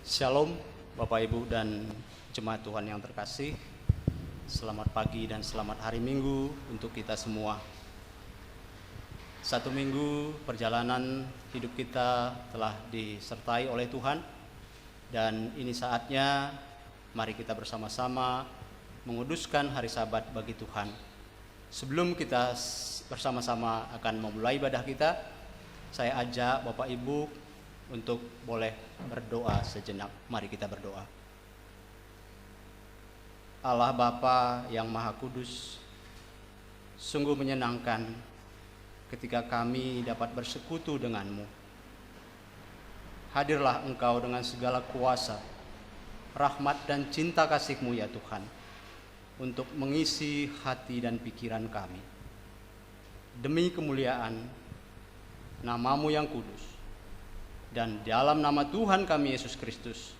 Shalom Bapak Ibu dan jemaat Tuhan yang terkasih. Selamat pagi dan selamat hari Minggu untuk kita semua. Satu minggu perjalanan hidup kita telah disertai oleh Tuhan, dan ini saatnya mari kita bersama-sama menguduskan hari Sabat bagi Tuhan. Sebelum kita bersama-sama akan memulai ibadah kita, saya ajak Bapak Ibu untuk boleh berdoa sejenak. Mari kita berdoa. Allah Bapa yang Maha Kudus, sungguh menyenangkan ketika kami dapat bersekutu denganmu. Hadirlah Engkau dengan segala kuasa, rahmat dan cinta kasih-Mu ya Tuhan, untuk mengisi hati dan pikiran kami. Demi kemuliaan nama-Mu yang kudus, dan dalam nama Tuhan kami Yesus Kristus,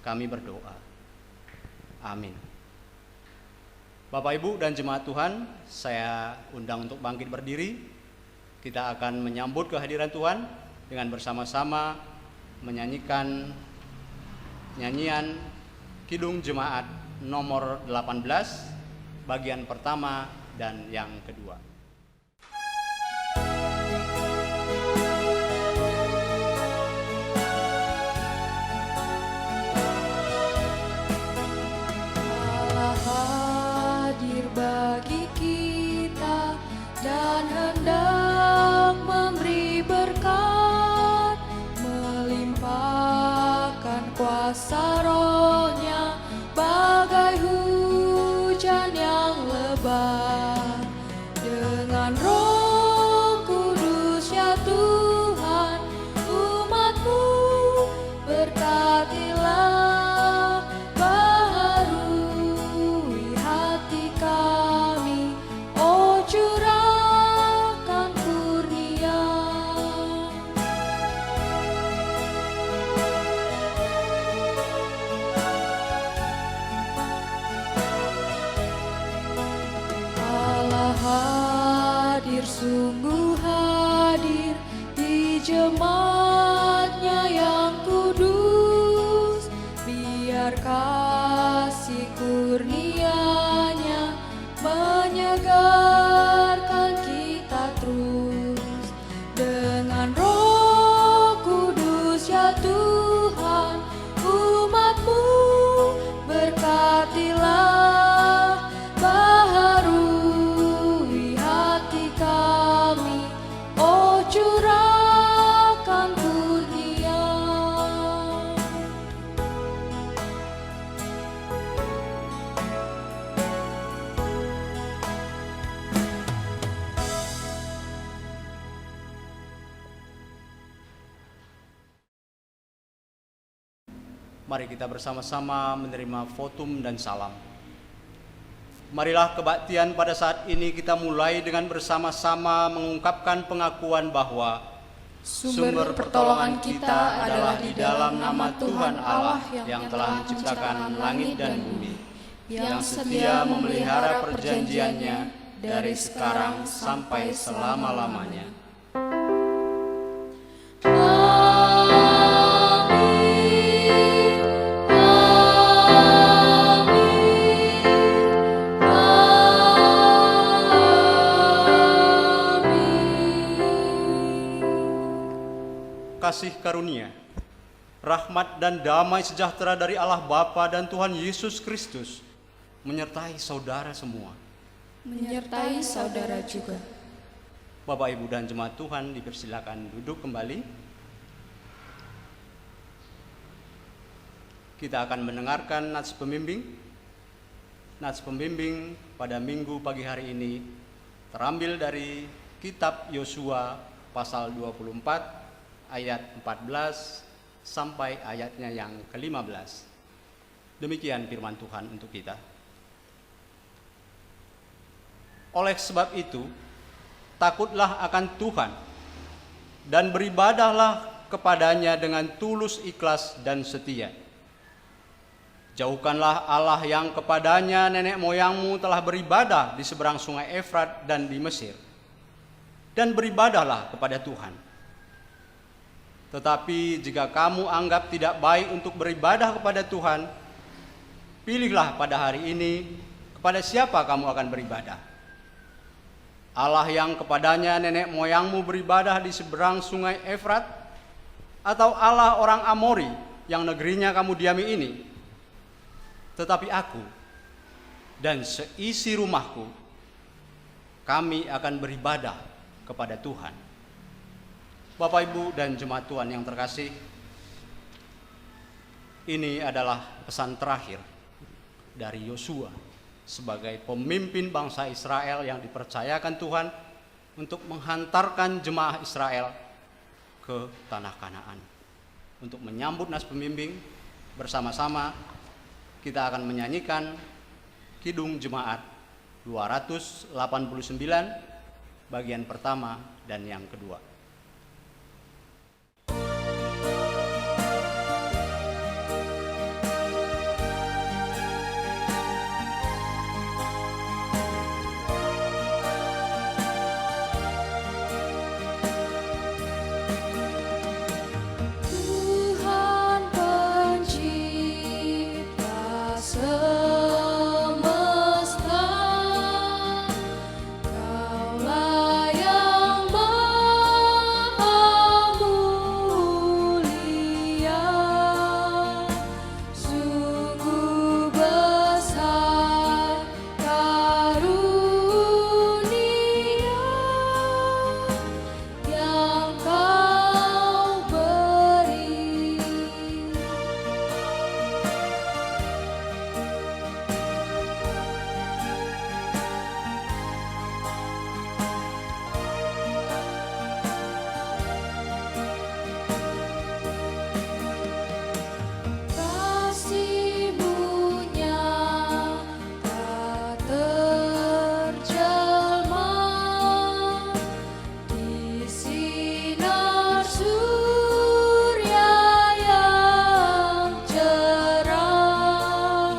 kami berdoa. Amin. Bapak Ibu dan jemaat Tuhan, saya undang untuk bangkit berdiri. Kita akan menyambut kehadiran Tuhan dengan bersama-sama menyanyikan nyanyian Kidung Jemaat nomor 18, bagian pertama dan yang kedua. Bagi kita dan hendak memberi berkat, melimpahkan kuasa Roh-Nya bagai hujan yang lebat. Dengan Roh Kudus ya Tuhan, umat-Mu berkatilah. Sungguh hadir di jemaat-Nya yang kudus, biar kasih kurnia-Nya menyegarkan kita terus. Dengan Roh Kudus ya Tuhan, umat-Mu berkatilah. Mari kita bersama-sama menerima votum dan salam. Marilah kebaktian pada saat ini kita mulai dengan bersama-sama mengungkapkan pengakuan bahwa sumber pertolongan kita adalah di dalam nama Tuhan Allah yang telah menciptakan langit dan bumi, yang setia memelihara perjanjiannya dari sekarang sampai selama-lamanya. Kasih karunia, rahmat dan damai sejahtera dari Allah Bapa dan Tuhan Yesus Kristus menyertai saudara semua. Menyertai saudara juga. Bapak, Ibu dan jemaat Tuhan dipersilakan duduk kembali. Kita akan mendengarkan nats pembimbing. Nats pembimbing pada Minggu pagi hari ini terambil dari kitab Yosua pasal 24 ayat 14 sampai ayatnya yang ke-15. Demikian firman Tuhan untuk kita. Oleh sebab itu, takutlah akan Tuhan dan beribadahlah kepadanya dengan tulus, ikhlas dan setia. Jauhkanlah Allah yang kepadanya nenek moyangmu telah beribadah di seberang sungai Efrat dan di Mesir, dan beribadahlah kepada Tuhan. Tetapi jika kamu anggap tidak baik untuk beribadah kepada Tuhan, pilihlah pada hari ini kepada siapa kamu akan beribadah. Allah yang kepadanya nenek moyangmu beribadah di seberang sungai Efrat, atau Allah orang Amori yang negerinya kamu diami ini? Tetapi aku dan seisi rumahku, kami akan beribadah kepada Tuhan. Bapak, Ibu, dan jemaat Tuhan yang terkasih, ini adalah pesan terakhir dari Yosua sebagai pemimpin bangsa Israel yang dipercayakan Tuhan untuk menghantarkan jemaah Israel ke tanah Kanaan. Untuk menyambut nas pembimbing, bersama-sama kita akan menyanyikan Kidung Jemaat 289 bagian pertama dan yang kedua. Tuhan pencipta semesta, Kaulah yang maha mulia. Sungguh besar karunia yang Kau beri. Kasih-Mu nyata terjelma di sinar surya yang cerah,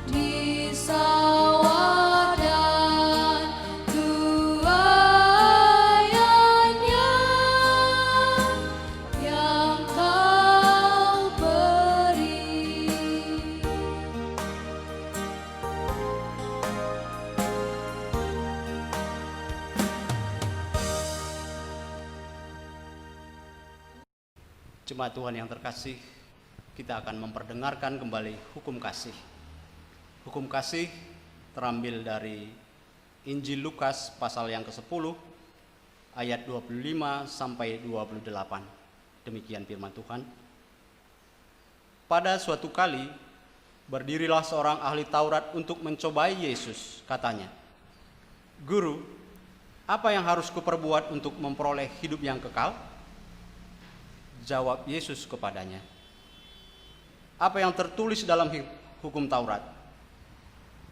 di sawah dan tuaiannya yang Kau beri. Jemaat Tuhan yang terkasih, kita akan memperdengarkan kembali hukum kasih. Hukum kasih terambil dari Injil Lukas pasal yang ke-10 ayat 25 sampai 28. Demikian firman Tuhan. Pada suatu kali berdirilah seorang ahli Taurat untuk mencobai Yesus. Katanya, "Guru, apa yang harus kuperbuat untuk memperoleh hidup yang kekal?" Jawab Yesus kepadanya, "Apa yang tertulis dalam hukum Taurat?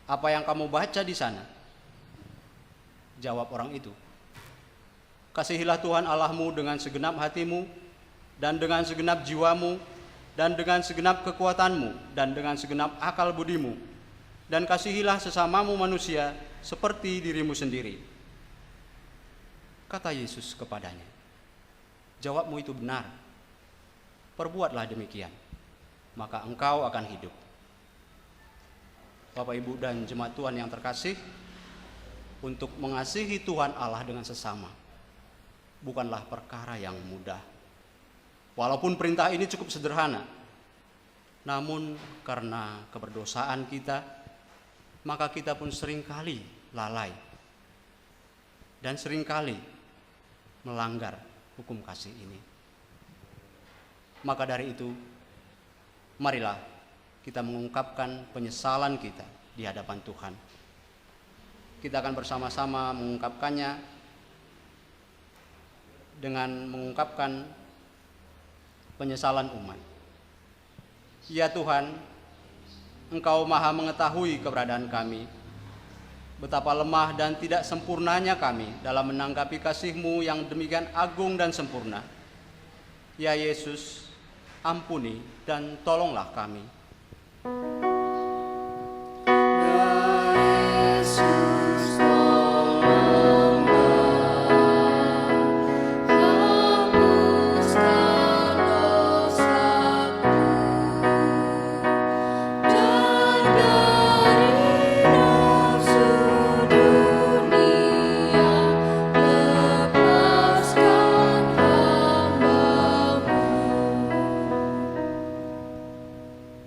Apa yang kamu baca di sana?" Jawab orang itu, "Kasihilah Tuhan Allahmu dengan segenap hatimu, dan dengan segenap jiwamu, dan dengan segenap kekuatanmu, dan dengan segenap akal budimu, dan kasihilah sesamamu manusia seperti dirimu sendiri." Kata Yesus kepadanya, "Jawabmu itu benar. Perbuatlah demikian, maka engkau akan hidup." Bapak, Ibu, dan jemaat Tuhan yang terkasih, untuk mengasihi Tuhan Allah dengan sesama bukanlah perkara yang mudah. Walaupun perintah ini cukup sederhana, namun karena keberdosaan kita, maka kita pun seringkali lalai dan seringkali melanggar hukum kasih ini. Maka dari itu, marilah kita mengungkapkan penyesalan kita di hadapan Tuhan. Kita akan bersama-sama mengungkapkannya dengan mengungkapkan penyesalan umat. Ya Tuhan, Engkau maha mengetahui keberadaan kami, betapa lemah dan tidak sempurnanya kami dalam menanggapi kasih-Mu yang demikian agung dan sempurna. Ya Yesus, ampuni dan tolonglah kami. Yesus, tolonglah, hapuskan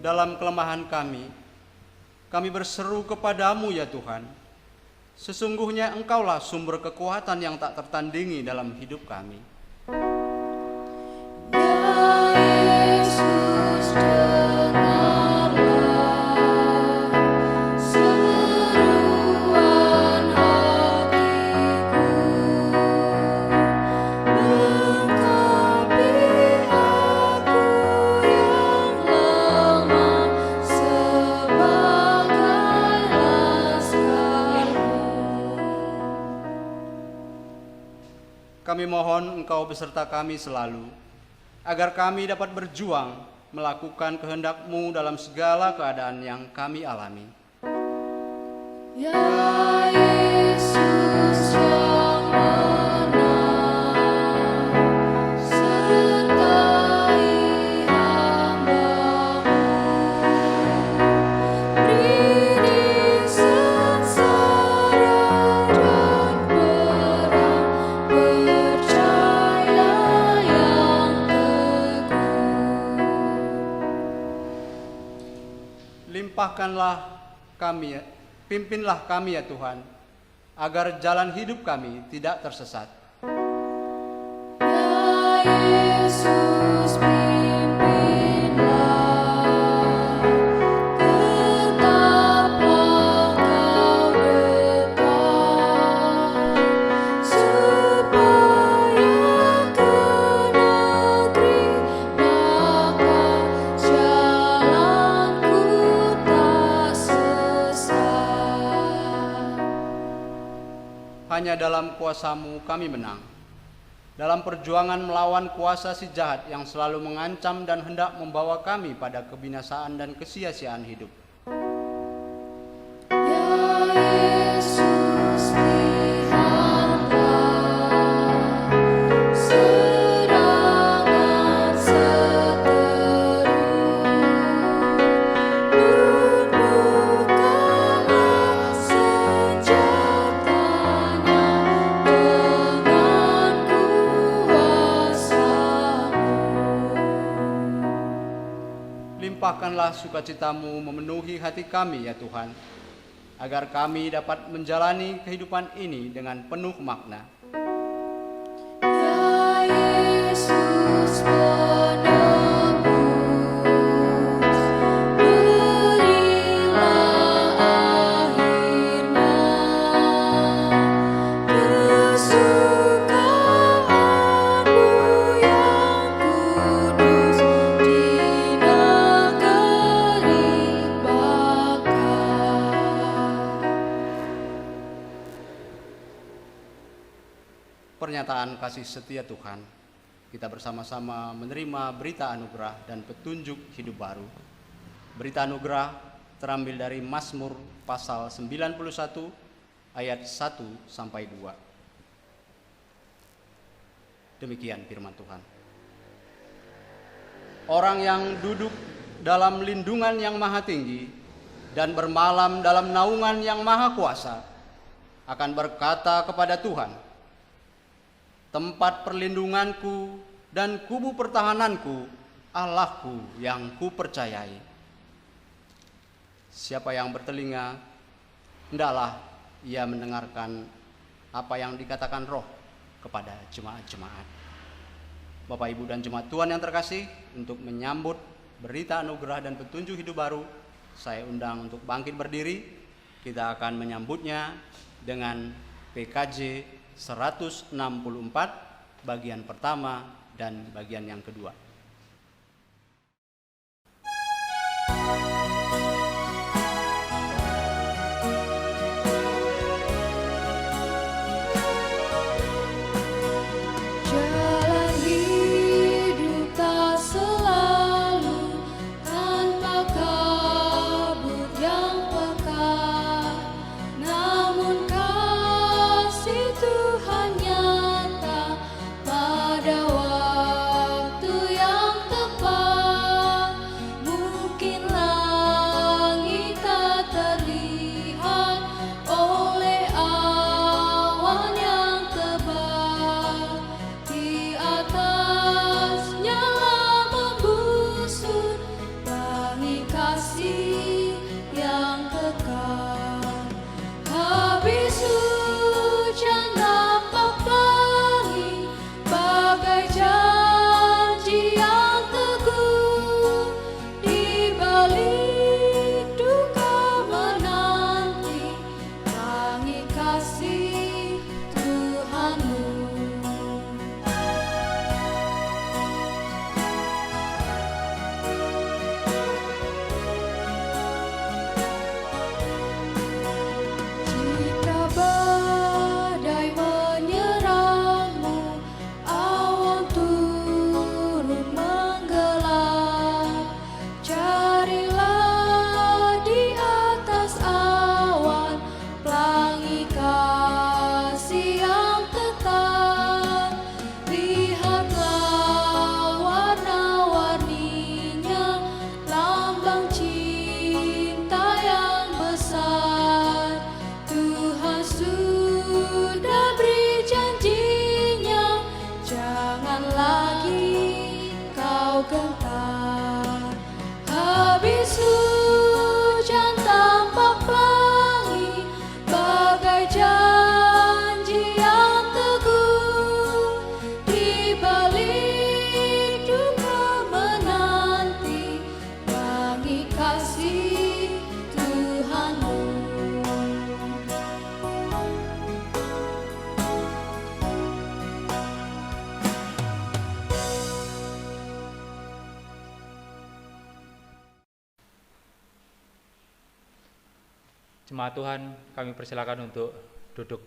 dalam kelemahan kami berseru kepadamu ya Tuhan. Sesungguhnya Engkaulah sumber kekuatan yang tak tertandingi dalam hidup kami. Ya Yesus, dengarlah seruan hatiku, lengkapi aku yang lemah sebagai laskarmu. Kami mohon Engkau beserta kami selalu, agar kami dapat berjuang melakukan kehendak-Mu dalam segala keadaan yang kami alami. Ya Yesus yang menang, sertai hamba-Mu, beri di sengsara dan perang, percaya yang teguh. Pimpinlah kami ya Tuhan, agar jalan hidup kami tidak tersesat. Ya Yesus, pimpinlah, tetaplah Kau dekat, supaya ke negeri Bapa jalanku tak sesat. Hanya dalam kuasa-Mu kami menang. Dalam perjuangan melawan kuasa si jahat yang selalu mengancam dan hendak membawa kami pada kebinasaan dan kesia-siaan hidup. Ya Yesus, lihatlah serangan seteru, lumpuhkanlah senjatanya dengan kuasa-Mu. Limpahkanlah sukacita-Mu memenuhi hati kami ya Tuhan, agar kami dapat menjalani kehidupan ini dengan penuh makna. Ya Yesus penebus, berilah akhirnya kesukaan-Mu yang kudus di negeri Bapa. Pernyataan kasih setia Tuhan, kita bersama-sama menerima berita anugerah dan petunjuk hidup baru. Berita anugerah terambil dari Mazmur pasal 91 ayat 1 sampai 2. Demikian firman Tuhan. Orang yang duduk dalam lindungan yang maha tinggi dan bermalam dalam naungan yang maha kuasa akan berkata kepada Tuhan, tempat perlindunganku dan kubu pertahananku, Allahku yang kupercayai. Siapa yang bertelinga, hendaklah ia mendengarkan apa yang dikatakan Roh kepada jemaat-jemaat. Bapak, Ibu, dan jemaat Tuhan yang terkasih, untuk menyambut berita anugerah dan petunjuk hidup baru, saya undang untuk bangkit berdiri. Kita akan menyambutnya dengan PKJ 164 bagian pertama dan bagian yang kedua. Jalan hidup tak selalu tanpa kabut yang pekat, namun kasih Tuhan nyata pada waktu Jemaat Tuhan, kami persilakan untuk duduk.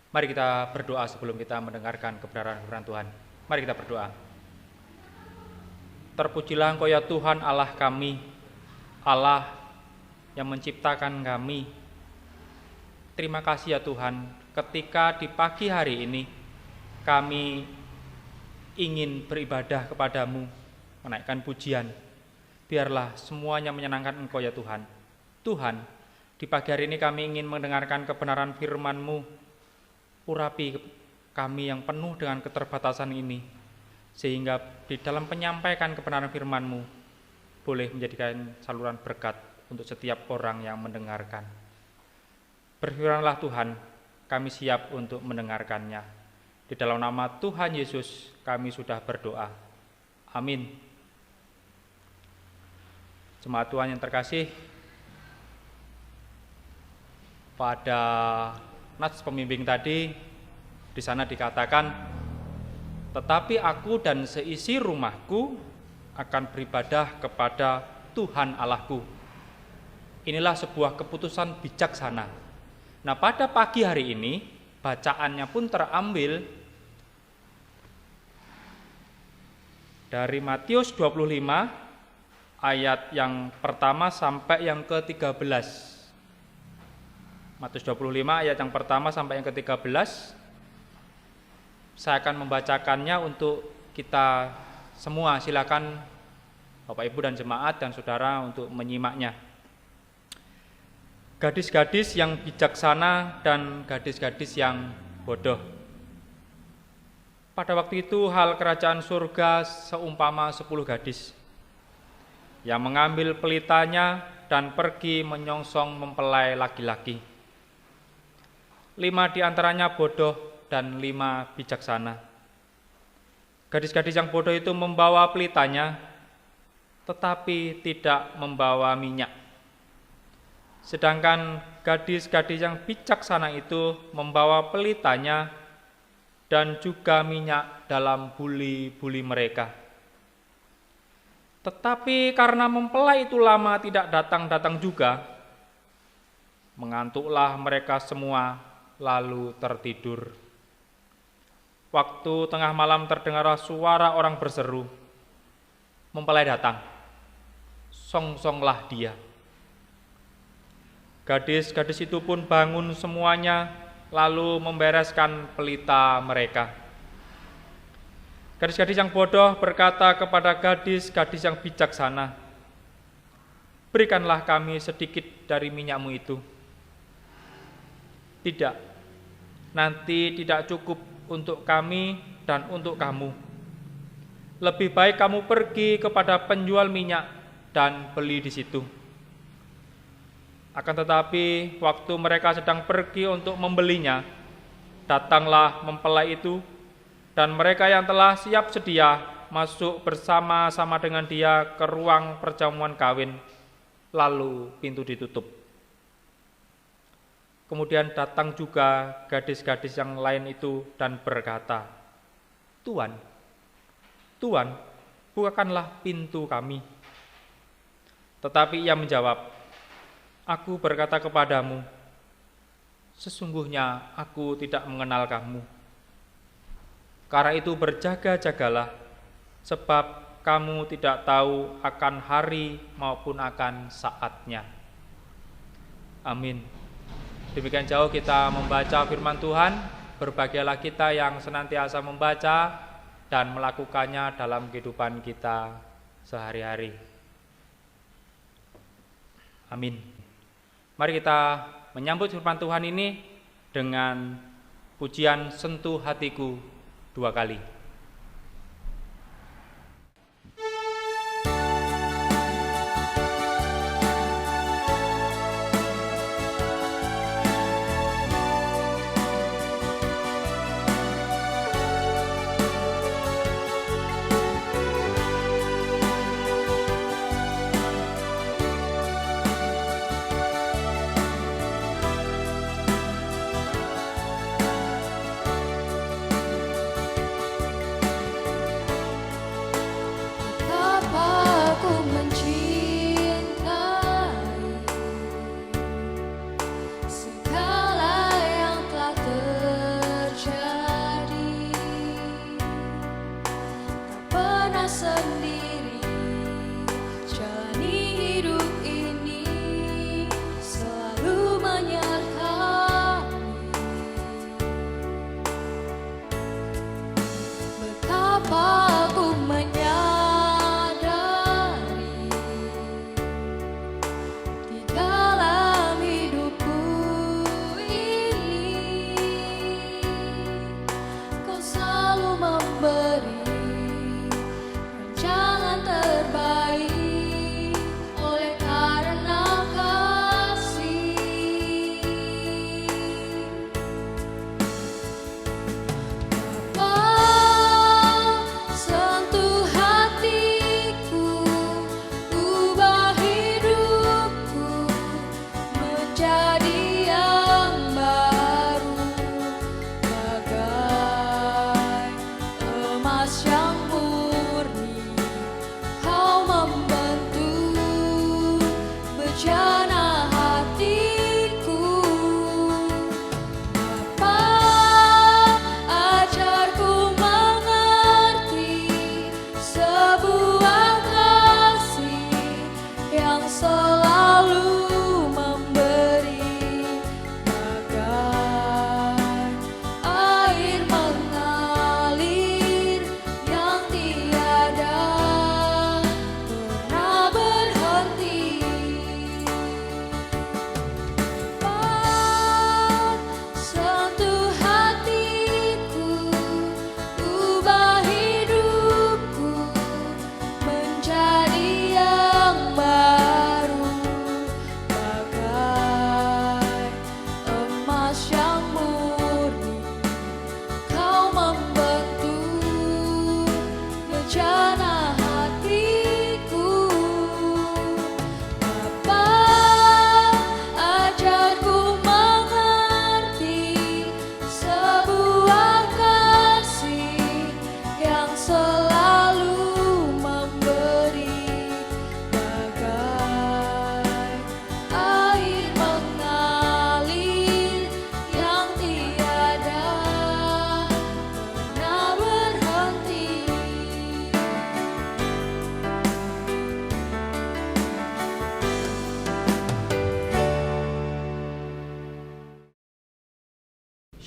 Mari kita berdoa sebelum kita mendengarkan kebenaran firman Tuhan. Mari kita berdoa. Terpujilah Engkau ya Tuhan Allah kami, Allah yang menciptakan kami. Terima kasih ya Tuhan, ketika di pagi hari ini kami ingin beribadah kepadamu, menaikkan pujian. Biarlah semuanya menyenangkan Engkau ya Tuhan. Tuhan, di pagi hari ini kami ingin mendengarkan kebenaran firman-Mu. Urapi kami yang penuh dengan keterbatasan ini, sehingga di dalam penyampaikan kebenaran firman-Mu boleh menjadikan saluran berkat untuk setiap orang yang mendengarkan. Berfirmanlah Tuhan, kami siap untuk mendengarkannya. Di dalam nama Tuhan Yesus kami sudah berdoa. Amin. Jemaat Tuhan yang terkasih, pada nats pembimbing tadi di sana dikatakan, tetapi aku dan seisi rumahku akan beribadah kepada Tuhan Allahku. Inilah sebuah keputusan bijaksana. Nah, pada pagi hari ini bacaannya pun terambil dari Matius 25 ayat yang pertama sampai yang ke-13. Matius 25 ayat yang pertama sampai yang ke-13. Saya akan membacakannya untuk kita semua. Silakan Bapak Ibu dan jemaat dan saudara untuk menyimaknya. Gadis-gadis yang bijaksana dan gadis-gadis yang bodoh. Pada waktu itu hal kerajaan surga seumpama 10 gadis yang mengambil pelitanya dan pergi menyongsong mempelai laki-laki. 5 di antaranya bodoh dan 5 bijaksana. Gadis-gadis yang bodoh itu membawa pelitanya, tetapi tidak membawa minyak. Sedangkan gadis-gadis yang bijaksana itu membawa pelitanya dan juga minyak dalam buli-buli mereka. Tetapi karena mempelai itu lama tidak datang-datang juga, mengantuklah mereka semua lalu tertidur. Waktu tengah malam terdengarlah suara orang berseru, "Mempelai datang, songsonglah dia." Gadis-gadis itu pun bangun semuanya, lalu membereskan pelita mereka. Gadis-gadis yang bodoh berkata kepada gadis-gadis yang bijaksana, "Berikanlah kami sedikit dari minyakmu itu." "Tidak, nanti tidak cukup untuk kami dan untuk kamu. Lebih baik kamu pergi kepada penjual minyak dan beli di situ." Akan tetapi waktu mereka sedang pergi untuk membelinya, datanglah mempelai itu, dan mereka yang telah siap sedia masuk bersama-sama dengan dia ke ruang perjamuan kawin, lalu pintu ditutup. Kemudian datang juga gadis-gadis yang lain itu dan berkata, "Tuan, Tuan, bukakanlah pintu kami." Tetapi ia menjawab, "Aku berkata kepadamu, sesungguhnya aku tidak mengenal kamu. Karena itu berjaga-jagalah, sebab kamu tidak tahu akan hari maupun akan saatnya." Amin. Demikian jauh kita membaca firman Tuhan. Berbahagialah kita yang senantiasa membaca dan melakukannya dalam kehidupan kita sehari-hari. Amin. Mari kita menyambut firman Tuhan ini dengan pujian "Sentuh Hatiku" 2 kali.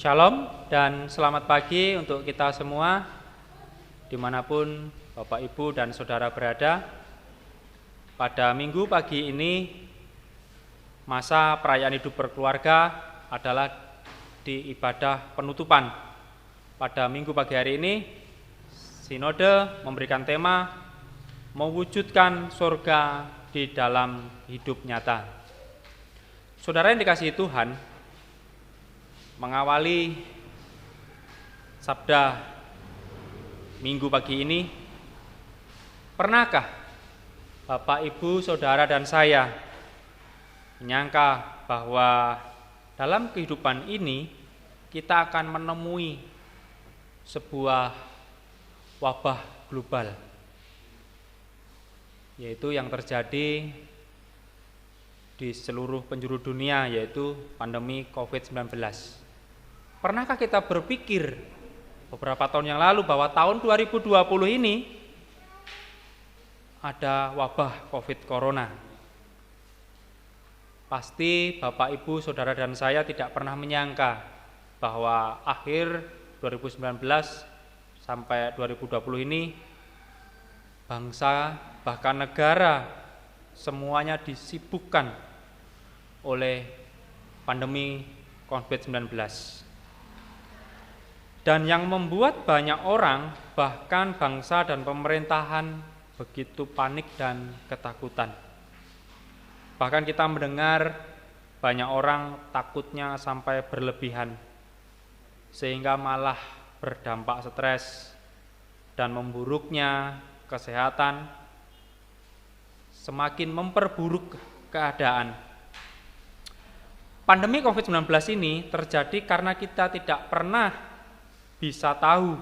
Shalom dan selamat pagi untuk kita semua, dimanapun Bapak, Ibu, dan Saudara berada. Pada minggu pagi ini, masa perayaan hidup berkeluarga adalah di ibadah penutupan. Pada minggu pagi hari ini, Sinode memberikan tema mewujudkan surga di dalam hidup nyata. Saudara yang dikasihi Tuhan, mengawali sabda minggu pagi ini, pernahkah Bapak, Ibu, Saudara, dan saya menyangka bahwa dalam kehidupan ini kita akan menemui sebuah wabah global, yaitu yang terjadi di seluruh penjuru dunia, yaitu pandemi COVID-19. Pernahkah kita berpikir beberapa tahun yang lalu bahwa tahun 2020 ini ada wabah COVID Corona? Pasti Bapak, Ibu, Saudara, dan saya tidak pernah menyangka bahwa akhir 2019 sampai 2020 ini bangsa bahkan negara semuanya disibukkan oleh pandemi COVID-19. Dan yang membuat banyak orang, bahkan bangsa dan pemerintahan, begitu panik dan ketakutan. Bahkan kita mendengar banyak orang takutnya sampai berlebihan, sehingga malah berdampak stres dan memburuknya kesehatan, semakin memperburuk keadaan. Pandemi COVID-19 ini terjadi karena kita tidak pernah bisa tahu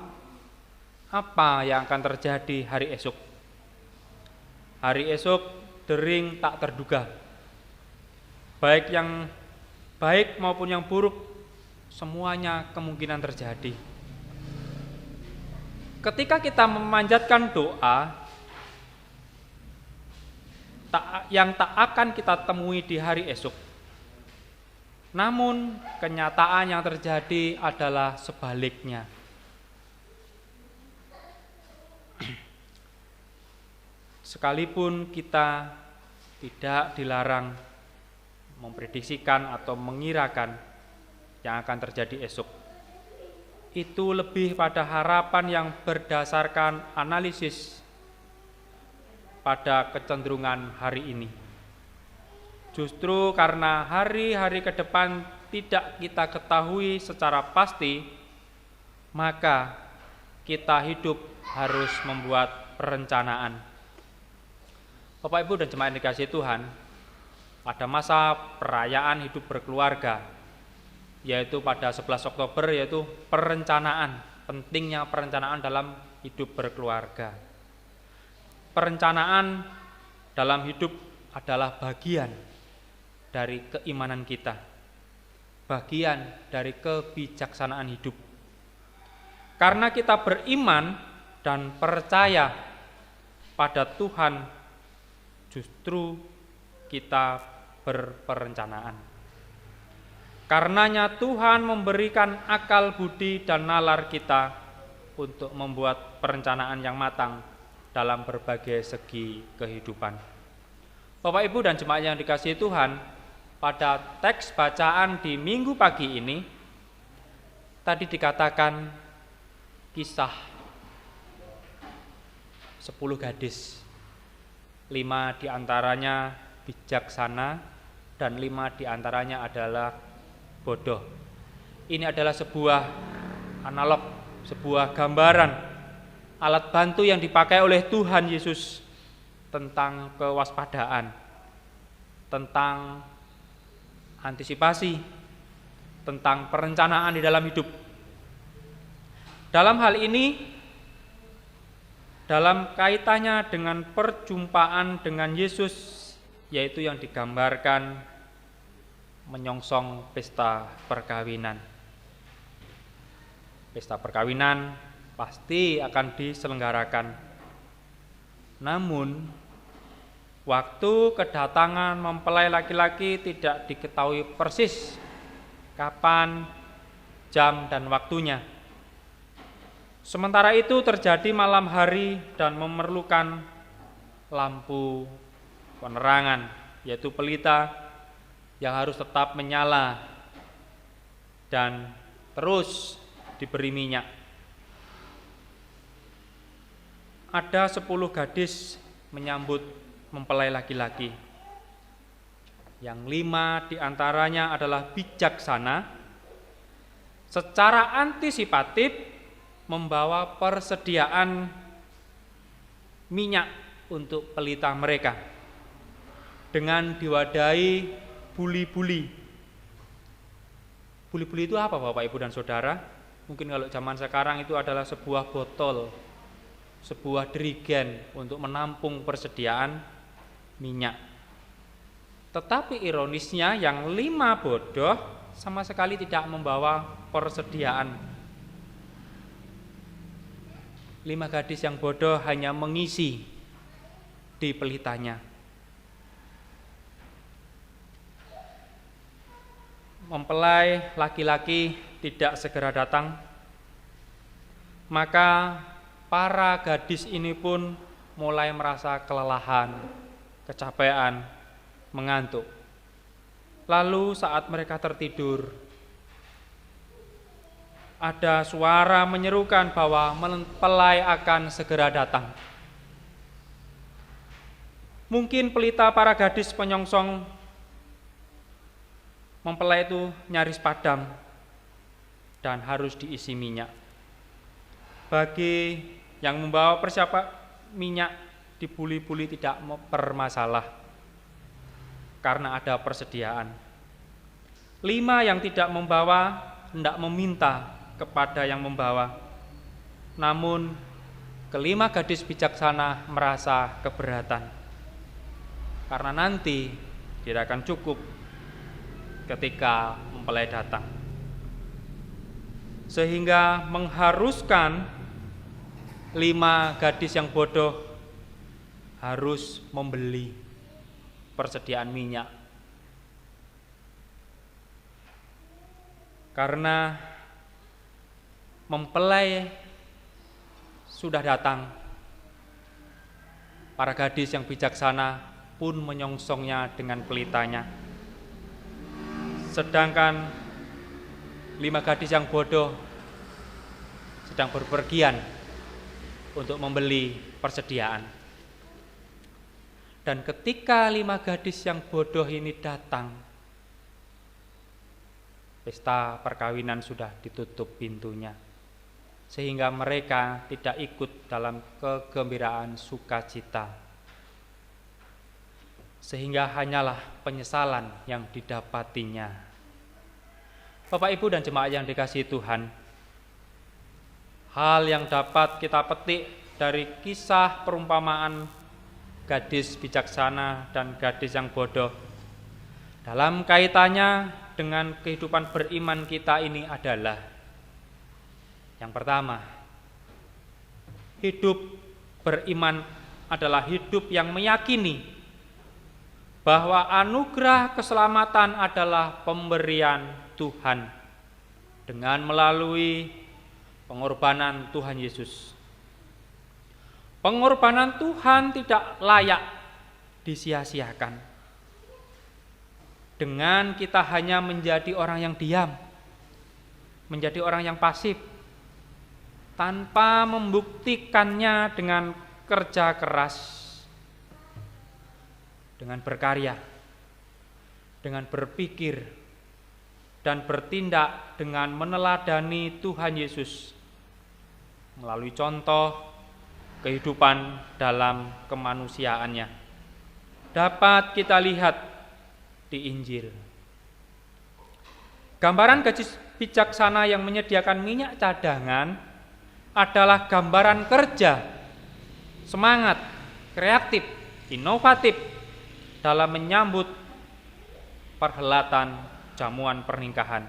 apa yang akan terjadi hari esok. Hari esok dering tak terduga. Baik yang baik maupun yang buruk, semuanya kemungkinan terjadi. Ketika kita memanjatkan doa yang tak akan kita temui di hari esok, namun kenyataan yang terjadi adalah sebaliknya. Sekalipun kita tidak dilarang memprediksikan atau mengirakan yang akan terjadi esok, itu lebih pada harapan yang berdasarkan analisis pada kecenderungan hari ini. Justru karena hari-hari ke depan tidak kita ketahui secara pasti, maka kita hidup harus membuat perencanaan. Bapak, Ibu, dan jemaat yang dikasihi Tuhan, pada masa perayaan hidup berkeluarga, yaitu pada 11 Oktober, yaitu perencanaan, pentingnya perencanaan dalam hidup berkeluarga. Perencanaan dalam hidup adalah bagian dari keimanan kita, bagian dari kebijaksanaan hidup. Karena kita beriman dan percaya pada Tuhan, justru kita berperencanaan. Karenanya Tuhan memberikan akal budi dan nalar kita untuk membuat perencanaan yang matang dalam berbagai segi kehidupan. Bapak, Ibu, dan jemaat yang dikasihi Tuhan, pada teks bacaan di minggu pagi ini, tadi dikatakan kisah 10 gadis, 5 diantaranya bijaksana dan 5 diantaranya adalah bodoh. Ini adalah sebuah analog, sebuah gambaran, alat bantu yang dipakai oleh Tuhan Yesus tentang kewaspadaan, tentang antisipasi, tentang perencanaan di dalam hidup. Dalam hal ini, dalam kaitannya dengan perjumpaan dengan Yesus, yaitu yang digambarkan menyongsong pesta perkawinan. Pesta perkawinan pasti akan diselenggarakan. Namun, waktu kedatangan mempelai laki-laki tidak diketahui persis kapan jam dan waktunya. Sementara itu terjadi malam hari dan memerlukan lampu penerangan, yaitu pelita yang harus tetap menyala dan terus diberi minyak. Ada 10 gadis menyambut mempelai laki-laki. Yang 5 diantaranya adalah bijaksana, secara antisipatif membawa persediaan minyak untuk pelita mereka dengan diwadahi buli-buli. Buli-buli itu apa Bapak Ibu dan Saudara? Mungkin kalau zaman sekarang itu adalah sebuah botol, sebuah dirigen untuk menampung persediaan minyak. Tetapi ironisnya yang 5 bodoh sama sekali tidak membawa persediaan. 5 gadis yang bodoh hanya mengisi di pelitanya. Mempelai laki-laki tidak segera datang, maka para gadis ini pun mulai merasa kelelahan, kecapean, mengantuk. Lalu saat mereka tertidur, ada suara menyerukan bahwa mempelai akan segera datang. Mungkin pelita para gadis penyongsong mempelai itu nyaris padam dan harus diisi minyak. Bagi yang membawa persiapan minyak di buli-buli tidak bermasalah karena ada persediaan. 5 yang tidak membawa hendak meminta kepada yang membawa. Namun ke-5 gadis bijaksana merasa keberatan karena nanti tidak akan cukup ketika mempelai datang, sehingga mengharuskan 5 gadis yang bodoh harus membeli persediaan minyak. Karena mempelai sudah datang, para gadis yang bijaksana pun menyongsongnya dengan pelitanya. Sedangkan 5 gadis yang bodoh sedang berpergian untuk membeli persediaan. Dan ketika 5 gadis yang bodoh ini datang, pesta perkawinan sudah ditutup pintunya, sehingga mereka tidak ikut dalam kegembiraan sukacita. Sehingga hanyalah penyesalan yang didapatinya. Bapak Ibu dan jemaat yang dikasihi Tuhan, hal yang dapat kita petik dari kisah perumpamaan gadis bijaksana dan gadis yang bodoh dalam kaitannya dengan kehidupan beriman kita ini adalah: yang pertama, hidup beriman adalah hidup yang meyakini bahwa anugerah keselamatan adalah pemberian Tuhan dengan melalui pengorbanan Tuhan Yesus. Pengorbanan Tuhan tidak layak disia-siakan. Dengan kita hanya menjadi orang yang diam, menjadi orang yang pasif, tanpa membuktikannya dengan kerja keras, dengan berkarya, dengan berpikir, dan bertindak dengan meneladani Tuhan Yesus melalui contoh kehidupan dalam kemanusiaannya. Dapat kita lihat di Injil. Gambaran gadis bijaksana yang menyediakan minyak cadangan adalah gambaran kerja, semangat, kreatif, inovatif dalam menyambut perhelatan jamuan pernikahan.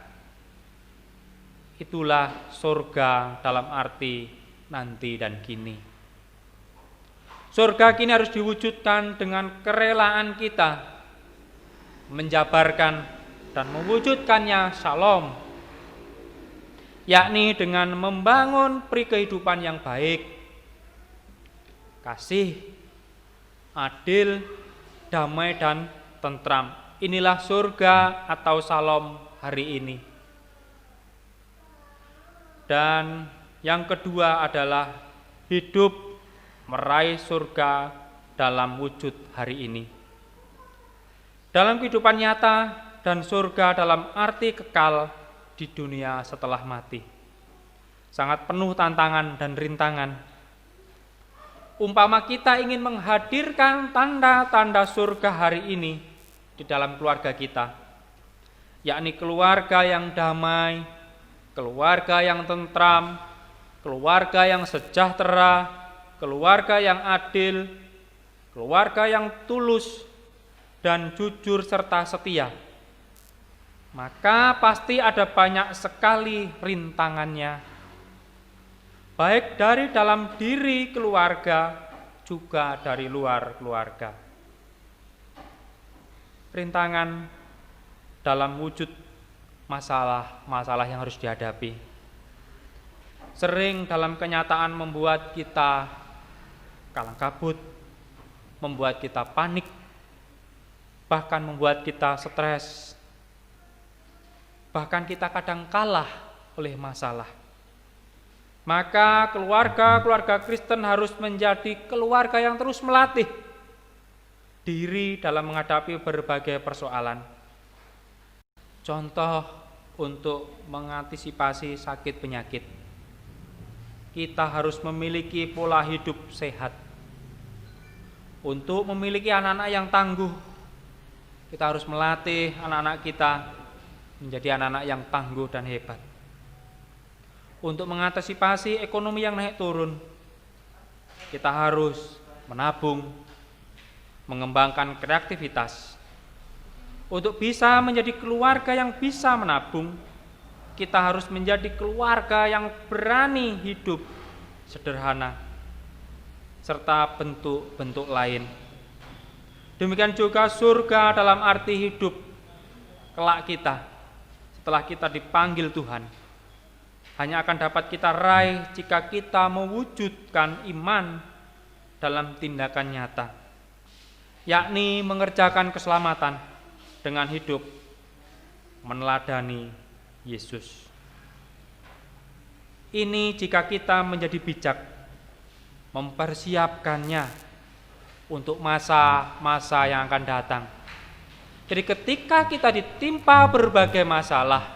Itulah surga dalam arti nanti dan kini. Surga kini harus diwujudkan dengan kerelaan kita menjabarkan dan mewujudkannya shalom yakni dengan membangun peri kehidupan yang baik, kasih, adil, damai, dan tentram. Inilah surga atau salom hari ini. Dan yang kedua adalah hidup meraih surga dalam wujud hari ini. Dalam kehidupan nyata dan surga dalam arti kekal di dunia setelah mati. Sangat penuh tantangan dan rintangan. Umpama kita ingin menghadirkan tanda-tanda surga hari ini di dalam keluarga kita, yakni keluarga yang damai, keluarga yang tentram, keluarga yang sejahtera, keluarga yang adil, keluarga yang tulus dan jujur serta setia, maka pasti ada banyak sekali rintangannya, baik dari dalam diri keluarga juga dari luar keluarga. Rintangan dalam wujud masalah-masalah yang harus dihadapi sering dalam kenyataan membuat kita kalang kabut, membuat kita panik, bahkan membuat kita stres, bahkan kita kadang kalah oleh masalah. Maka keluarga Kristen harus menjadi keluarga yang terus melatih diri dalam menghadapi berbagai persoalan. Contoh untuk mengantisipasi sakit penyakit, kita harus memiliki pola hidup sehat. Untuk memiliki anak-anak yang tangguh, kita harus melatih anak-anak kita menjadi anak-anak yang tangguh dan hebat. Untuk mengantisipasi ekonomi yang naik turun, kita harus menabung, mengembangkan kreativitas. Untuk bisa menjadi keluarga yang bisa menabung, kita harus menjadi keluarga yang berani hidup sederhana, serta bentuk-bentuk lain. Demikian juga surga dalam arti hidup kelak kita, setelah kita dipanggil Tuhan, hanya akan dapat kita raih jika kita mewujudkan iman dalam tindakan nyata, yakni mengerjakan keselamatan dengan hidup meneladani Yesus. Ini jika kita menjadi bijak mempersiapkannya untuk masa-masa yang akan datang. Jadi ketika kita ditimpa berbagai masalah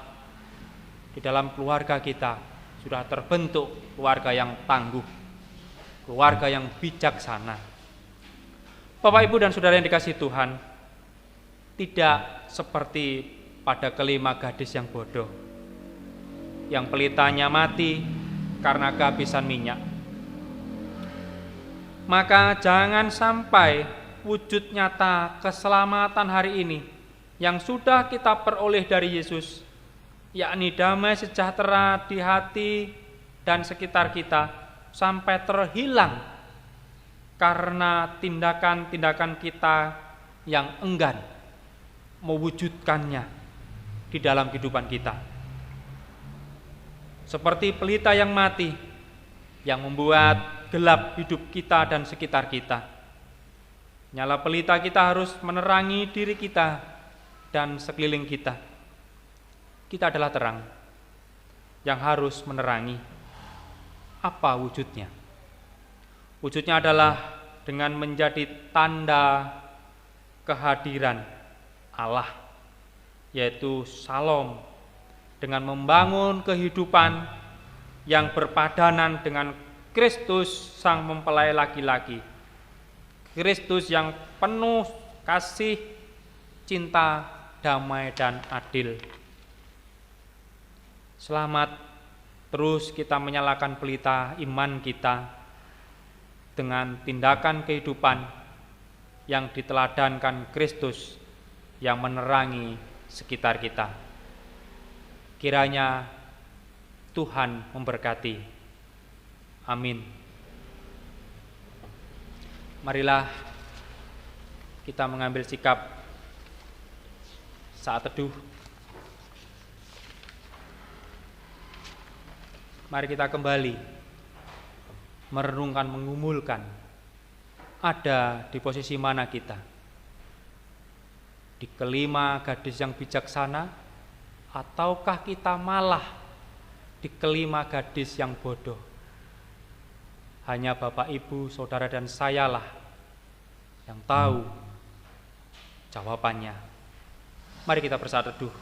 di dalam keluarga kita, sudah terbentuk keluarga yang tangguh, keluarga yang bijaksana. Bapak, Ibu, dan saudara yang dikasihi Tuhan, tidak seperti pada kelima gadis yang bodoh, yang pelitanya mati karena kehabisan minyak. Maka jangan sampai wujud nyata keselamatan hari ini yang sudah kita peroleh dari Yesus, yakni damai sejahtera di hati dan sekitar kita, sampai terhilang karena tindakan-tindakan kita yang enggan mewujudkannya di dalam kehidupan kita. Seperti pelita yang mati, yang membuat gelap hidup kita dan sekitar kita. Nyala pelita kita harus menerangi diri kita dan sekeliling kita. Kita adalah terang yang harus menerangi. Apa wujudnya? Wujudnya adalah dengan menjadi tanda kehadiran Allah, yaitu Shalom, dengan membangun kehidupan yang berpadanan dengan Kristus sang mempelai laki-laki, Kristus yang penuh kasih, cinta, damai, dan adil. Selamat terus kita menyalakan pelita iman kita dengan tindakan kehidupan yang diteladankan Kristus yang menerangi sekitar kita. Kiranya Tuhan memberkati. Amin. Marilah kita mengambil sikap saat teduh. mari kita kembali merenungkan, mengumulkan, ada di posisi mana kita? Di kelima gadis yang bijaksana, ataukah kita malah di kelima gadis yang bodoh? Hanya Bapak, Ibu, Saudara, dan sayalah yang tahu jawabannya. Mari kita bersaat teduh.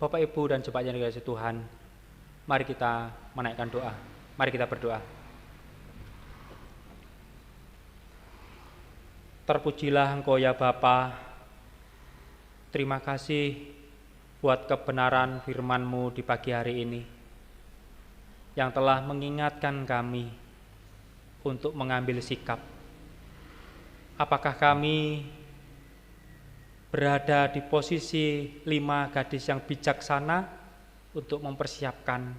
Bapak, Ibu, dan jemaat yang dikasihi Tuhan, mari kita menaikkan doa. Mari kita berdoa. Terpujilah Engkau ya Bapa. Terima kasih buat kebenaran firman-Mu di pagi hari ini, yang telah mengingatkan kami untuk mengambil sikap. Apakah kami berada di posisi 5 gadis yang bijaksana untuk mempersiapkan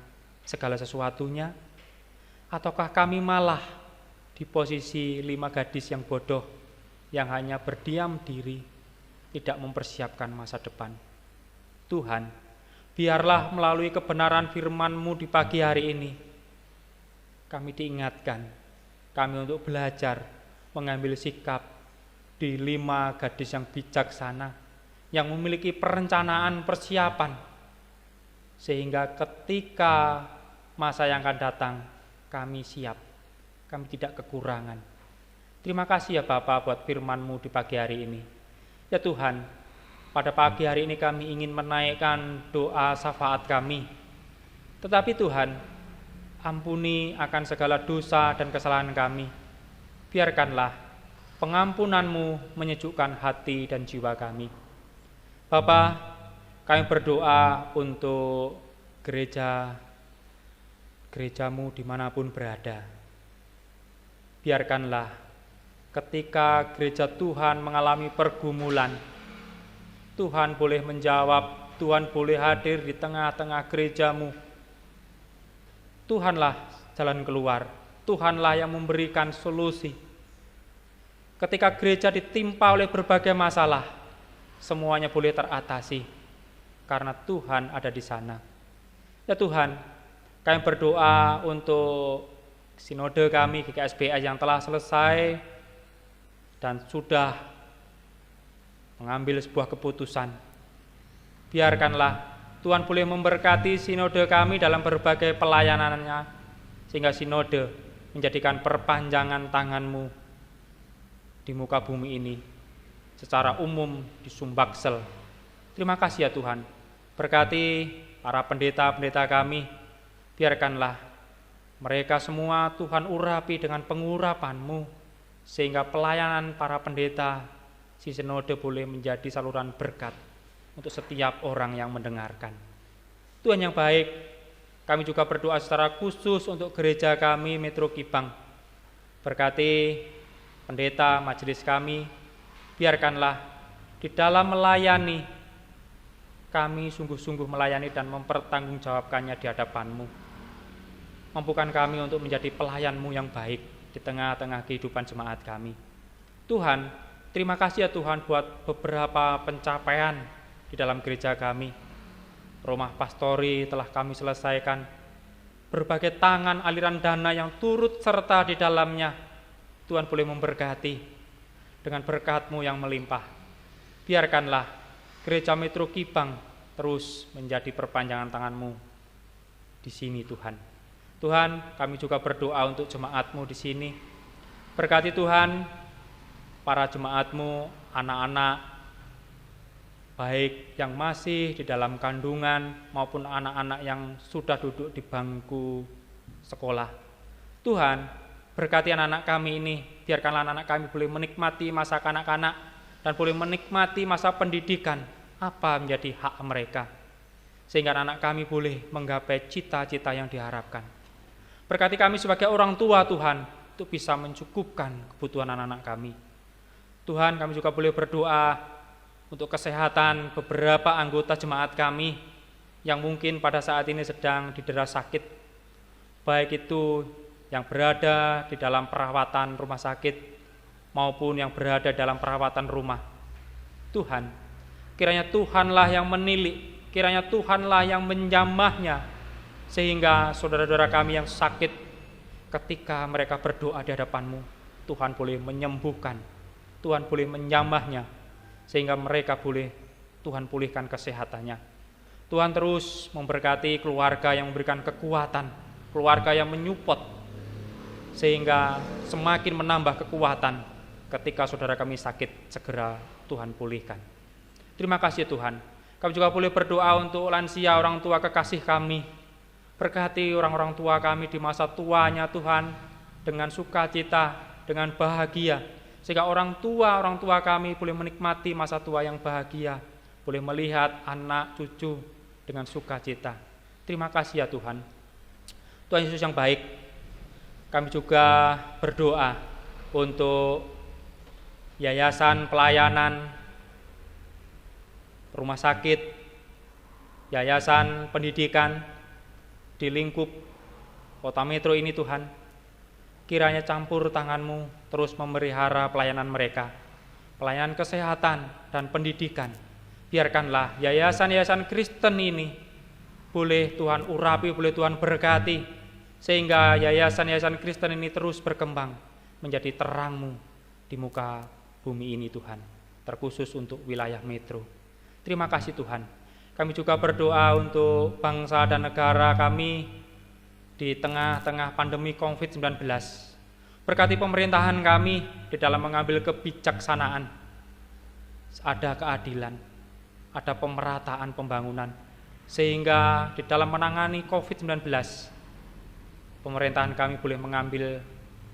segala sesuatunya, ataukah kami malah di posisi 5 gadis yang bodoh yang hanya berdiam diri, tidak mempersiapkan masa depan? Tuhan, biarlah melalui kebenaran firman-Mu di pagi hari ini kami diingatkan, kami untuk belajar mengambil sikap di 5 gadis yang bijaksana, yang memiliki perencanaan persiapan, sehingga ketika masa yang akan datang kami siap, kami tidak kekurangan. Terima kasih ya Bapak buat firman-Mu di pagi hari ini. Ya Tuhan, pada pagi hari ini kami ingin menaikkan doa syafaat kami, tetapi Tuhan, ampuni akan segala dosa dan kesalahan kami. Biarkanlah pengampunan-Mu menyejukkan hati dan jiwa kami. Bapa, kami berdoa untuk gereja-Mu dimanapun berada. Biarkanlah ketika gereja Tuhan mengalami pergumulan, Tuhan boleh menjawab, Tuhan boleh hadir di tengah-tengah gereja-Mu. Tuhanlah jalan keluar, Tuhanlah yang memberikan solusi. Ketika gereja ditimpa oleh berbagai masalah, semuanya boleh teratasi karena Tuhan ada di sana. Ya Tuhan, kami berdoa untuk sinode kami GKSBS yang telah selesai dan sudah mengambil sebuah keputusan. Biarkanlah Tuhan boleh memberkati sinode kami dalam berbagai pelayanannya, sehingga sinode menjadikan perpanjangan tangan-Mu di muka bumi ini secara umum di Sumbaksel. Terima kasih ya Tuhan. Berkati para pendeta-pendeta kami, biarkanlah mereka semua Tuhan urapi dengan pengurapan-Mu, sehingga pelayanan para pendeta si sinode boleh menjadi saluran berkat untuk setiap orang yang mendengarkan. Tuhan yang baik, kami juga berdoa secara khusus untuk gereja kami Metro Kibang. Berkati pendeta majelis kami, biarkanlah di dalam melayani kami sungguh-sungguh melayani dan mempertanggungjawabkannya di hadapan-Mu. Mampukan kami untuk menjadi pelayan-Mu yang baik di tengah-tengah kehidupan jemaat kami. Tuhan, terima kasih ya Tuhan buat beberapa pencapaian di dalam gereja kami. Rumah pastori telah kami selesaikan, berbagai tangan aliran dana yang turut serta di dalamnya. Tuhan boleh memberkati dengan berkat-Mu yang melimpah. Biarkanlah Gereja Metro Kibang terus menjadi perpanjangan tangan-Mu di sini Tuhan. Tuhan, kami juga berdoa untuk jemaat-Mu di sini. Berkati Tuhan para jemaat-Mu, anak-anak, baik yang masih di dalam kandungan maupun anak-anak yang sudah duduk di bangku sekolah. Tuhan, berkati anak-anak kami ini, biarkanlah anak-anak kami boleh menikmati masa kanak-kanak dan boleh menikmati masa pendidikan, apa menjadi hak mereka, sehingga anak kami boleh menggapai cita-cita yang diharapkan. Berkati kami sebagai orang tua Tuhan, untuk bisa mencukupkan kebutuhan anak-anak kami. Tuhan, kami juga boleh berdoa untuk kesehatan beberapa anggota jemaat kami yang mungkin pada saat ini sedang didera sakit, baik itu yang berada di dalam perawatan rumah sakit maupun yang berada dalam perawatan rumah. Tuhan, kiranya Tuhanlah yang menilik, kiranya Tuhanlah yang menjamahnya, sehingga saudara-saudara kami yang sakit ketika mereka berdoa di hadapan-Mu, Tuhan boleh menyembuhkan, Tuhan boleh menjamahnya, sehingga mereka boleh Tuhan pulihkan kesehatannya. Tuhan terus memberkati keluarga yang memberikan kekuatan, keluarga yang menyupport, sehingga semakin menambah kekuatan ketika saudara kami sakit, segera Tuhan pulihkan. Terima kasih Tuhan. Kami juga boleh berdoa untuk lansia, orang tua kekasih kami. Berkati orang-orang tua kami di masa tuanya Tuhan, dengan sukacita, dengan bahagia, sehingga orang tua kami boleh menikmati masa tua yang bahagia, boleh melihat anak cucu dengan sukacita. Terima kasih ya Tuhan. Tuhan Yesus yang baik, kami juga berdoa untuk yayasan pelayanan, rumah sakit, yayasan pendidikan di lingkup Kota Metro ini Tuhan. Kiranya campur tangan-Mu terus memelihara pelayanan mereka, pelayanan kesehatan dan pendidikan. Biarkanlah yayasan-yayasan Kristen ini boleh Tuhan urapi, boleh Tuhan berkati, sehingga yayasan-yayasan Kristen ini terus berkembang menjadi terang-Mu di muka bumi ini Tuhan, terkhusus untuk wilayah Metro. Terima kasih Tuhan. Kami juga berdoa untuk bangsa dan negara kami di tengah-tengah pandemi COVID-19. Berkati pemerintahan kami di dalam mengambil kebijaksanaan, ada keadilan, ada pemerataan pembangunan, sehingga di dalam menangani COVID-19, pemerintahan kami boleh mengambil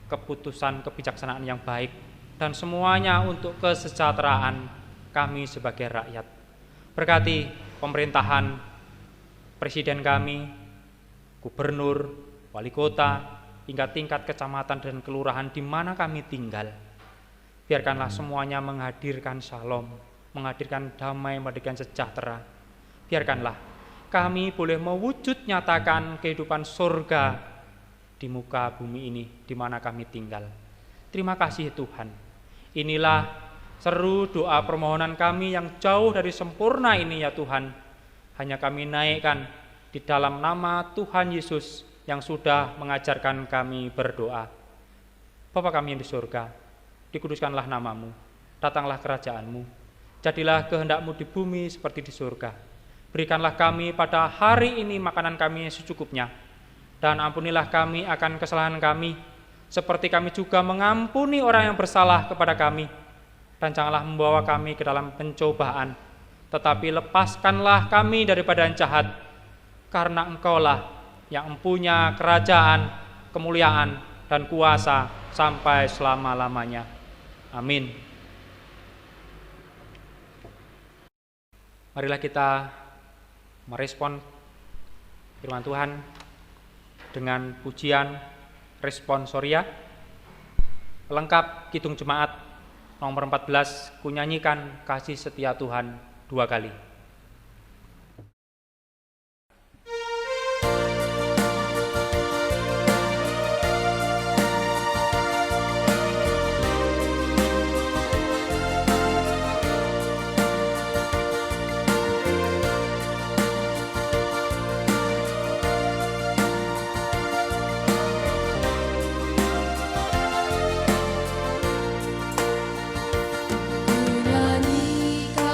keputusan kebijaksanaan yang baik, dan semuanya untuk kesejahteraan kami sebagai rakyat. Berkati pemerintahan, presiden kami, gubernur, wali kota, hingga tingkat kecamatan dan kelurahan di mana kami tinggal. Biarkanlah semuanya menghadirkan shalom, menghadirkan damai, menghadirkan sejahtera. Biarkanlah kami boleh mewujud nyatakan kehidupan surga di muka bumi ini di mana kami tinggal. Terima kasih Tuhan. Inilah seru doa permohonan kami yang jauh dari sempurna ini ya Tuhan. Hanya kami naikkan di dalam nama Tuhan Yesus yang sudah mengajarkan kami berdoa. Bapa kami yang di surga, dikuduskanlah nama-Mu, datanglah kerajaan-Mu, jadilah kehendak-Mu di bumi seperti di surga. Berikanlah kami pada hari ini makanan kami yang secukupnya, dan ampunilah kami akan kesalahan kami, seperti kami juga mengampuni orang yang bersalah kepada kami. Dan janganlah membawa kami ke dalam pencobaan, tetapi lepaskanlah kami daripada yang jahat, karena Engkaulah yang mempunyai kerajaan, kemuliaan, dan kuasa sampai selama-lamanya. Amin. Marilah kita merespon firman Tuhan dengan pujian responsoria lengkap Kidung Jemaat nomor 14, kunyanyikan kasih setia Tuhan 2 kali. Ku nyanyikan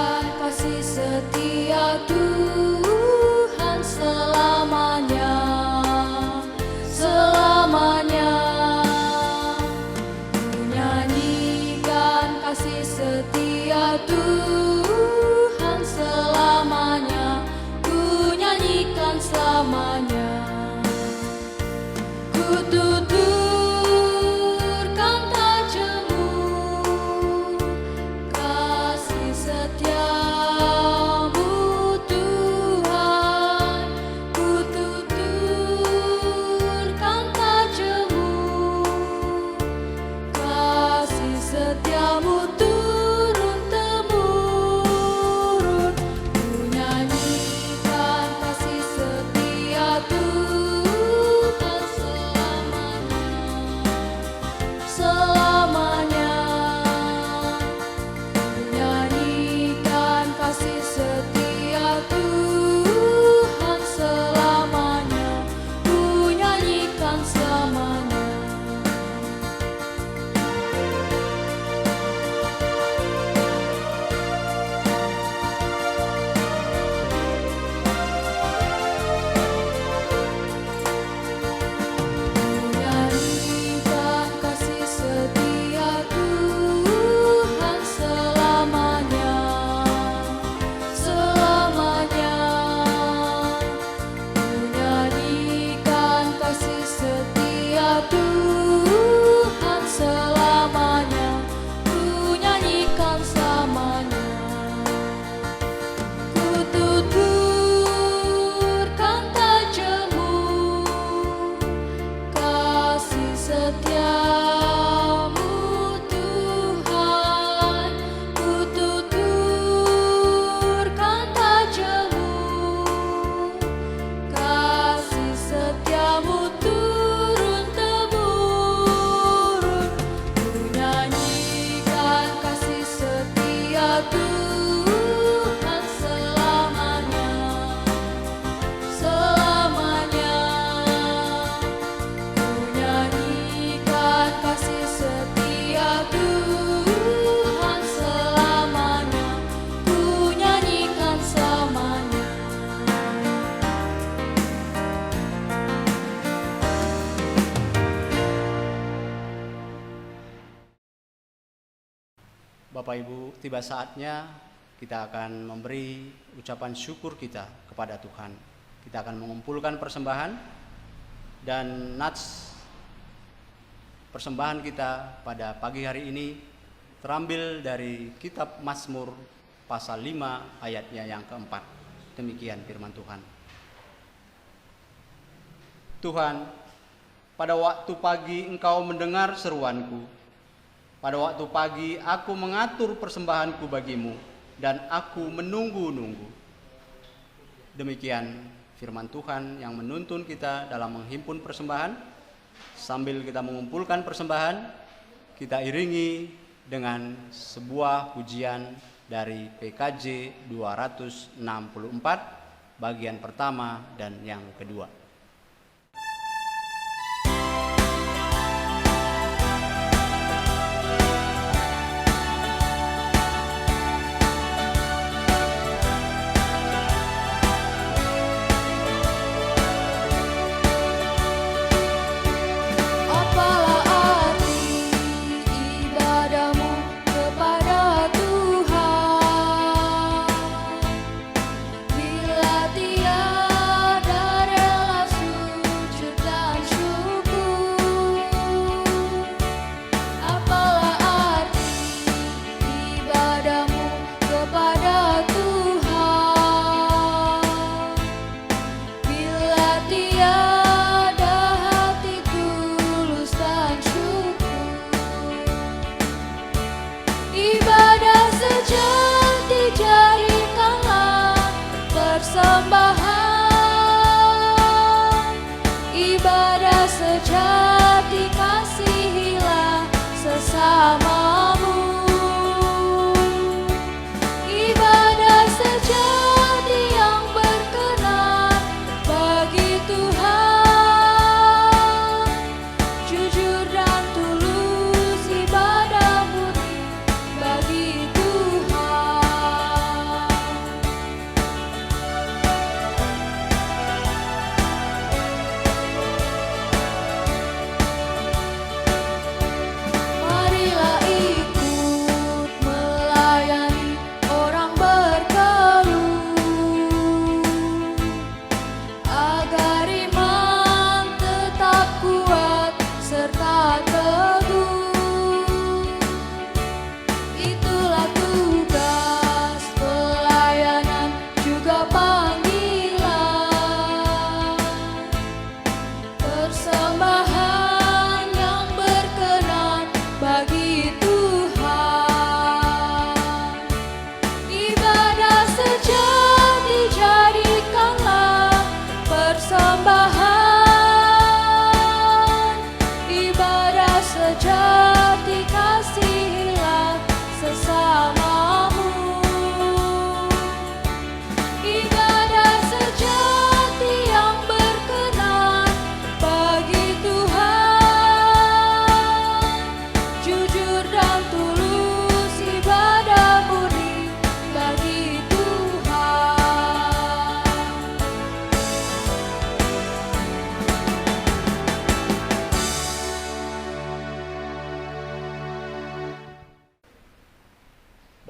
selamanya. Ku tuturkan tak jemu kasih setiamu Tuhan. Ku tuturkan tak jemu kasih setiamu turun temurun. Ku nyanyikan kasih setia Tuhan selamanya. Ku nyanyikan kasih setia Tuhan selamanya. Ku nyanyikan selamanya. Nyanyikan kasih setia Tuhan selamanya, selamanya. Nyanyikan kasih setia Tuhan selamanya. Ku nyanyikan selamanya. Ku tuturkan tak jemu kasih setiamu Tuhan. Ku tuturkan tak jemu kasih setiamu turun temurun. Ku nyanyikan kasih setia Tuhan selamanya, selamanya. Ku nyanyikan kasih setia Tuhan selamanya. Ku nyanyikan selamanya. Bapak Ibu, tiba saatnya kita akan memberi ucapan syukur kita kepada Tuhan. Kita akan mengumpulkan persembahan dan nats persembahan kita pada pagi hari ini terambil dari kitab Mazmur pasal 5 ayatnya yang keempat. Demikian firman Tuhan. Tuhan, pada waktu pagi Engkau mendengar seruanku. Pada waktu pagi aku mengatur persembahanku bagimu dan aku menunggu-nunggu. Demikian firman Tuhan yang menuntun kita dalam menghimpun persembahan. Sambil kita mengumpulkan persembahan, kita iringi dengan sebuah pujian dari PKJ 264 bagian pertama dan yang kedua. Apalah arti ibadahmu kepada Tuhan bila tiada rela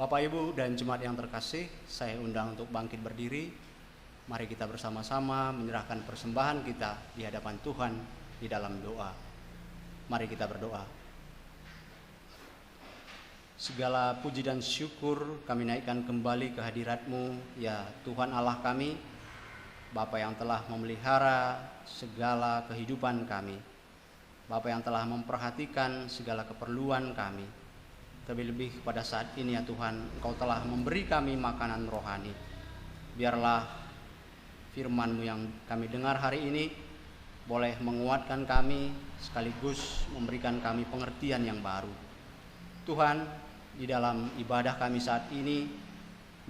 Bapak, Ibu, dan jemaat yang terkasih, saya undang untuk bangkit berdiri. Mari kita bersama-sama menyerahkan persembahan kita di hadapan Tuhan di dalam doa. Mari kita berdoa. Segala puji dan syukur kami naikkan kembali ke hadirat-Mu, ya Tuhan Allah kami, Bapa yang telah memelihara segala kehidupan kami, Bapa yang telah memperhatikan segala keperluan kami. Terlebih pada saat ini ya Tuhan, Engkau telah memberi kami makanan rohani. Biarlah firman-Mu yang kami dengar hari ini boleh menguatkan kami, sekaligus memberikan kami pengertian yang baru. Tuhan, di dalam ibadah kami saat ini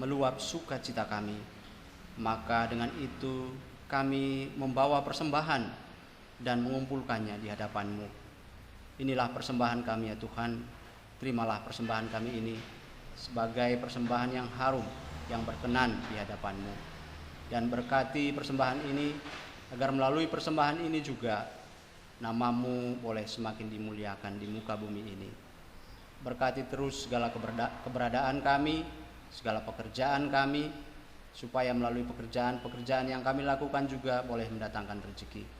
meluap sukacita kami, maka dengan itu kami membawa persembahan dan mengumpulkannya di hadapan-Mu. Inilah persembahan kami ya Tuhan. Terimalah persembahan kami ini sebagai persembahan yang harum, yang berkenan di hadapan-Mu. Dan berkati persembahan ini, agar melalui persembahan ini juga nama-Mu boleh semakin dimuliakan di muka bumi ini. Berkati terus segala keberadaan kami, segala pekerjaan kami, supaya melalui pekerjaan yang kami lakukan juga boleh mendatangkan rezeki.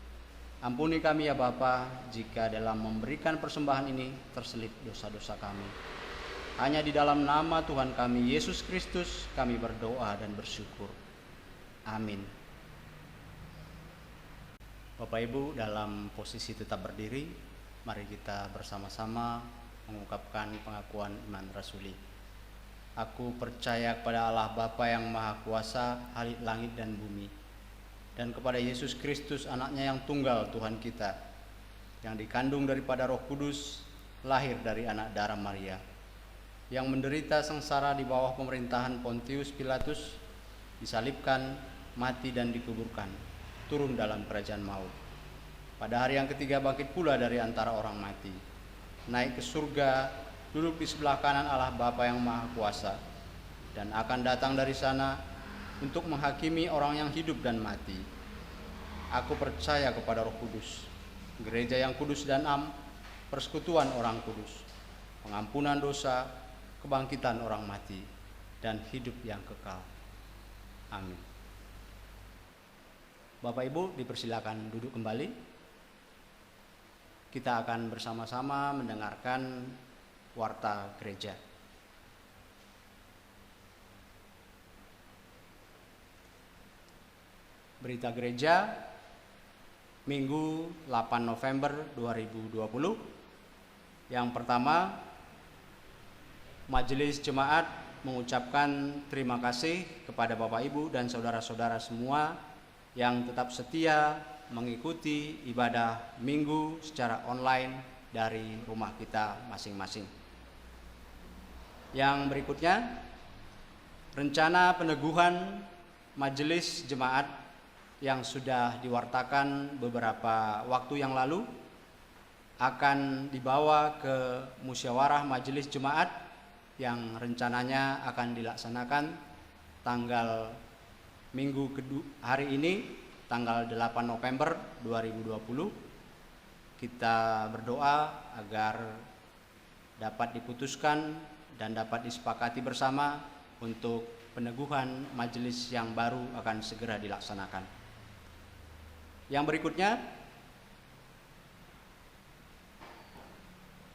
Ampuni kami ya Bapa, jika dalam memberikan persembahan ini terselip dosa-dosa kami. Hanya di dalam nama Tuhan kami Yesus Kristus kami berdoa dan bersyukur. Amin. Bapak Ibu, dalam posisi tetap berdiri, mari kita bersama-sama mengungkapkan pengakuan iman rasuli. Aku percaya kepada Allah Bapa yang Maha Kuasa, Khalik langit dan bumi, dan kepada Yesus Kristus, anaknya yang tunggal Tuhan kita, yang dikandung daripada Roh Kudus, lahir dari anak darah Maria, yang menderita sengsara di bawah pemerintahan Pontius Pilatus, disalibkan, mati dan dikuburkan, turun dalam kerajaan maut. Pada hari yang ketiga bangkit pula dari antara orang mati, naik ke surga, duduk di sebelah kanan Allah Bapa yang Maha Kuasa, dan akan datang dari sana untuk menghakimi orang yang hidup dan mati. Aku percaya kepada Roh Kudus, gereja yang kudus dan am, persekutuan orang kudus, pengampunan dosa, kebangkitan orang mati, dan hidup yang kekal. Amin. Bapak Ibu, dipersilakan duduk kembali. Kita akan bersama-sama mendengarkan warta gereja. Berita gereja Minggu 8 November 2020. Yang pertama, Majelis Jemaat mengucapkan terima kasih kepada Bapak Ibu dan saudara-saudara semua yang tetap setia mengikuti ibadah Minggu secara online dari rumah kita masing-masing. Yang berikutnya, rencana peneguhan Majelis Jemaat yang sudah diwartakan beberapa waktu yang lalu akan dibawa ke musyawarah Majelis Jemaat yang rencananya akan dilaksanakan tanggal Minggu hari ini, tanggal 8 November 2020. Kita berdoa agar dapat diputuskan dan dapat disepakati bersama untuk peneguhan majelis yang baru akan segera dilaksanakan. Yang berikutnya,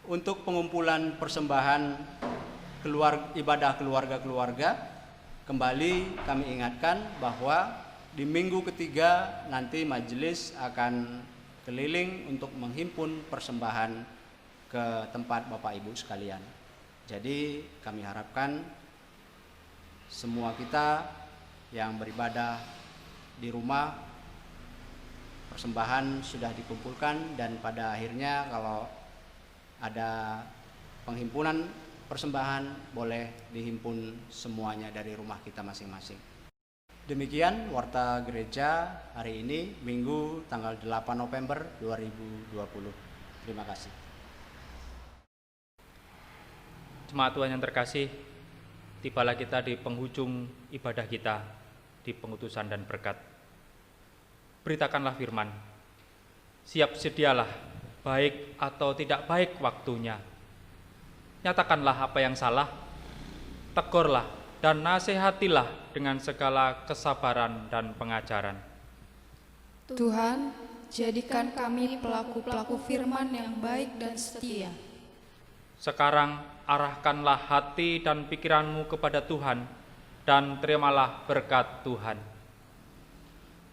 untuk pengumpulan persembahan ibadah keluarga-keluarga, kembali kami ingatkan bahwa di minggu ketiga nanti majelis akan keliling untuk menghimpun persembahan ke tempat Bapak Ibu sekalian. Jadi kami harapkan semua kita yang beribadah di rumah, persembahan sudah dikumpulkan, dan pada akhirnya kalau ada penghimpunan persembahan boleh dihimpun semuanya dari rumah kita masing-masing. Demikian warta gereja hari ini, Minggu tanggal 8 November 2020. Terima kasih. Jemaat Tuhan yang terkasih, tibalah kita di penghujung ibadah kita, di pengutusan dan berkat. Beritakanlah firman, siap sedialah, baik atau tidak baik waktunya. Nyatakanlah apa yang salah, tegurlah dan nasihatilah dengan segala kesabaran dan pengajaran. Tuhan, jadikan kami pelaku-pelaku firman yang baik dan setia. Sekarang arahkanlah hati dan pikiranmu kepada Tuhan, dan terimalah berkat Tuhan.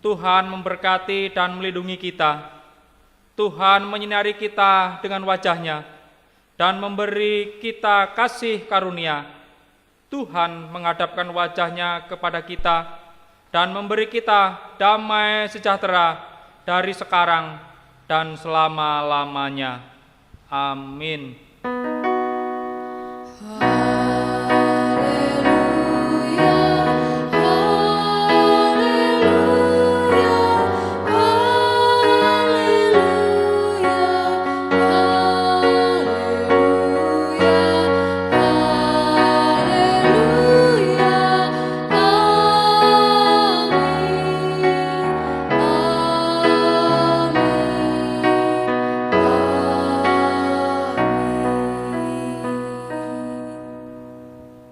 Tuhan memberkati dan melindungi kita. Tuhan menyinari kita dengan wajah-Nya dan memberi kita kasih karunia. Tuhan menghadapkan wajah-Nya kepada kita dan memberi kita damai sejahtera dari sekarang dan selama-lamanya. Amin.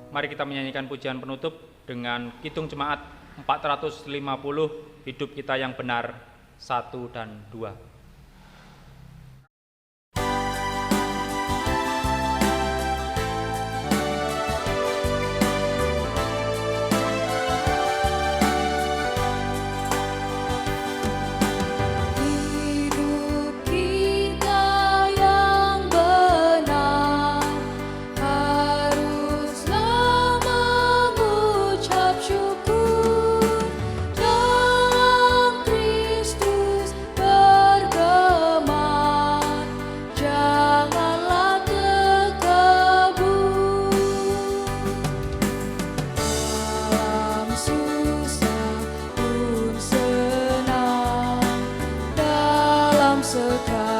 Mari kita menyanyikan pujian penutup dengan Kidung Jemaat 450, Hidup Kita Yang Benar, 1 dan 2. Hidup kita yang benar haruslah mengucap syukur, dalam Kristus bergema, janganlah terkebun. Dalam susah pun senang, dalam segala